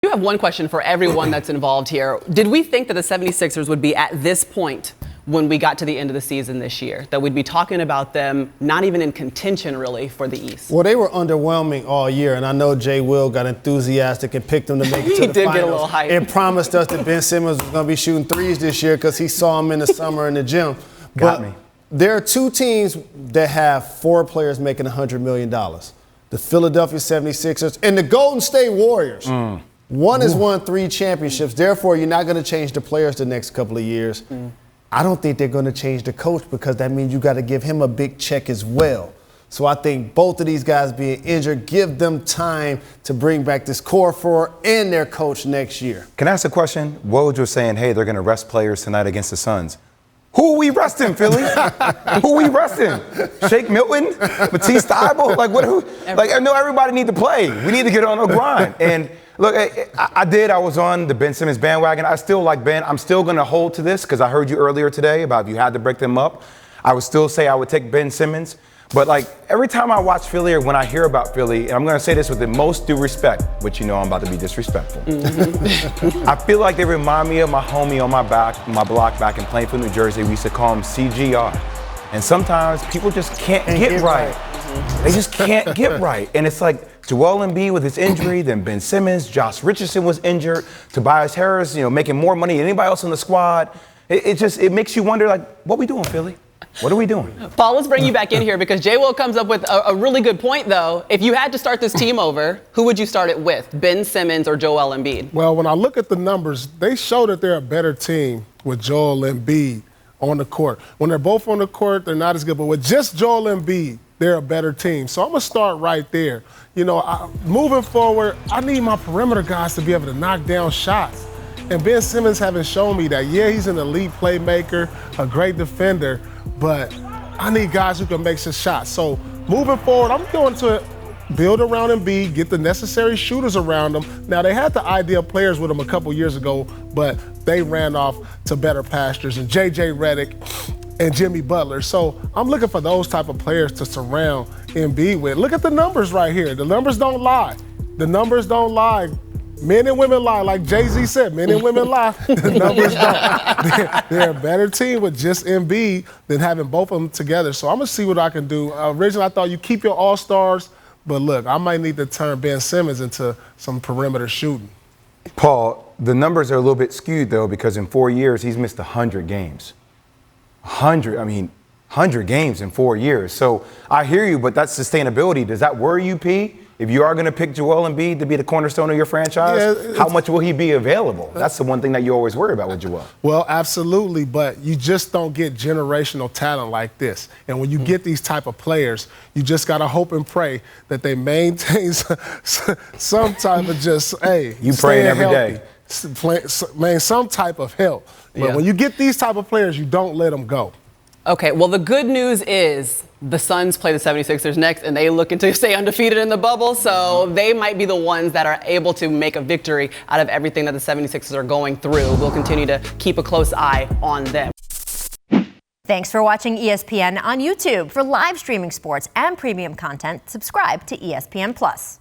You have one question for everyone that's involved here. Did we think that the 76ers would be at this point when we got to the end of the season this year, that we'd be talking about them not even in contention really for the East? Well, they were underwhelming all year, and I know Jay Will got enthusiastic and picked them to make it to the finals. He did get a little hype. And promised us that Ben Simmons was going to be shooting threes this year because he saw him in the summer in the gym. Got me. There are two teams that have 4 players making $100 million. The Philadelphia 76ers and the Golden State Warriors. One has won 3 championships. Therefore, you're not going to change the players the next couple of years. I don't think they're going to change the coach because that means you got to give him a big check as well. So I think both of these guys being injured, give them time to bring back this core for and their coach next year. Can I ask a question? Woj was saying, hey, they're going to rest players tonight against the Suns. Who are we resting, Philly? Who are we resting? Shake Milton? Matisse Thybulle? I know everybody need to play. We need to get on a grind. And look, I was on the Ben Simmons bandwagon. I still like Ben. I'm still going to hold to this because I heard you earlier today about if you had to break them up. I would still say I would take Ben Simmons. But every time I watch Philly or when I hear about Philly, and I'm going to say this with the most due respect, which you know I'm about to be disrespectful. I feel like they remind me of my homie on my block back in Plainfield, New Jersey. We used to call him CGR. And sometimes people just can't get right. They just can't get right. And it's like Joel Embiid with his injury, then Ben Simmons, Josh Richardson was injured, Tobias Harris, making more money than anybody else on the squad. It makes you wonder, what we doing, Philly? What are we doing? Paul, let's bring you back in here because Jay Will comes up with a really good point, though. If you had to start this team over, who would you start it with, Ben Simmons or Joel Embiid? Well, when I look at the numbers, they show that they're a better team with Joel Embiid on the court. When they're both on the court, they're not as good. But with just Joel Embiid, they're a better team. So I'm going to start right there. Moving forward, I need my perimeter guys to be able to knock down shots. And Ben Simmons haven't shown me that. Yeah, he's an elite playmaker, a great defender, but I need guys who can make some shots. So moving forward, I'm going to build around Embiid, get the necessary shooters around them. Now, they had the ideal players with them a couple years ago, but they ran off to better pastures, and J.J. Redick and Jimmy Butler. So I'm looking for those type of players to surround Embiid with. Look at the numbers right here. The numbers don't lie. The numbers don't lie. Men and women lie, like Jay-Z said. Men and women lie. The numbers don't. They're a better team with just Embiid than having both of them together. So I'm going to see what I can do. Originally, I thought you keep your all-stars, but look, I might need to turn Ben Simmons into some perimeter shooting. Paul, the numbers are a little bit skewed, though, because in 4 years, he's missed 100 games. 100 games in 4 years. So I hear you, but that's sustainability. Does that worry you, P? If you are going to pick Joel Embiid to be the cornerstone of your franchise, how much will he be available? That's the one thing that you always worry about with Joel. Well, absolutely, but you just don't get generational talent like this. And when you get these type of players, you just got to hope and pray that they maintain some type of you praying every day. Some type of health. But when you get these type of players, you don't let them go. Okay, well, the good news is the Suns play the 76ers next, and they looking to stay undefeated in the bubble, so they might be the ones that are able to make a victory out of everything that the 76ers are going through. We'll continue to keep a close eye on them. Thanks for watching ESPN on YouTube. For live streaming sports and premium content, subscribe to ESPN+.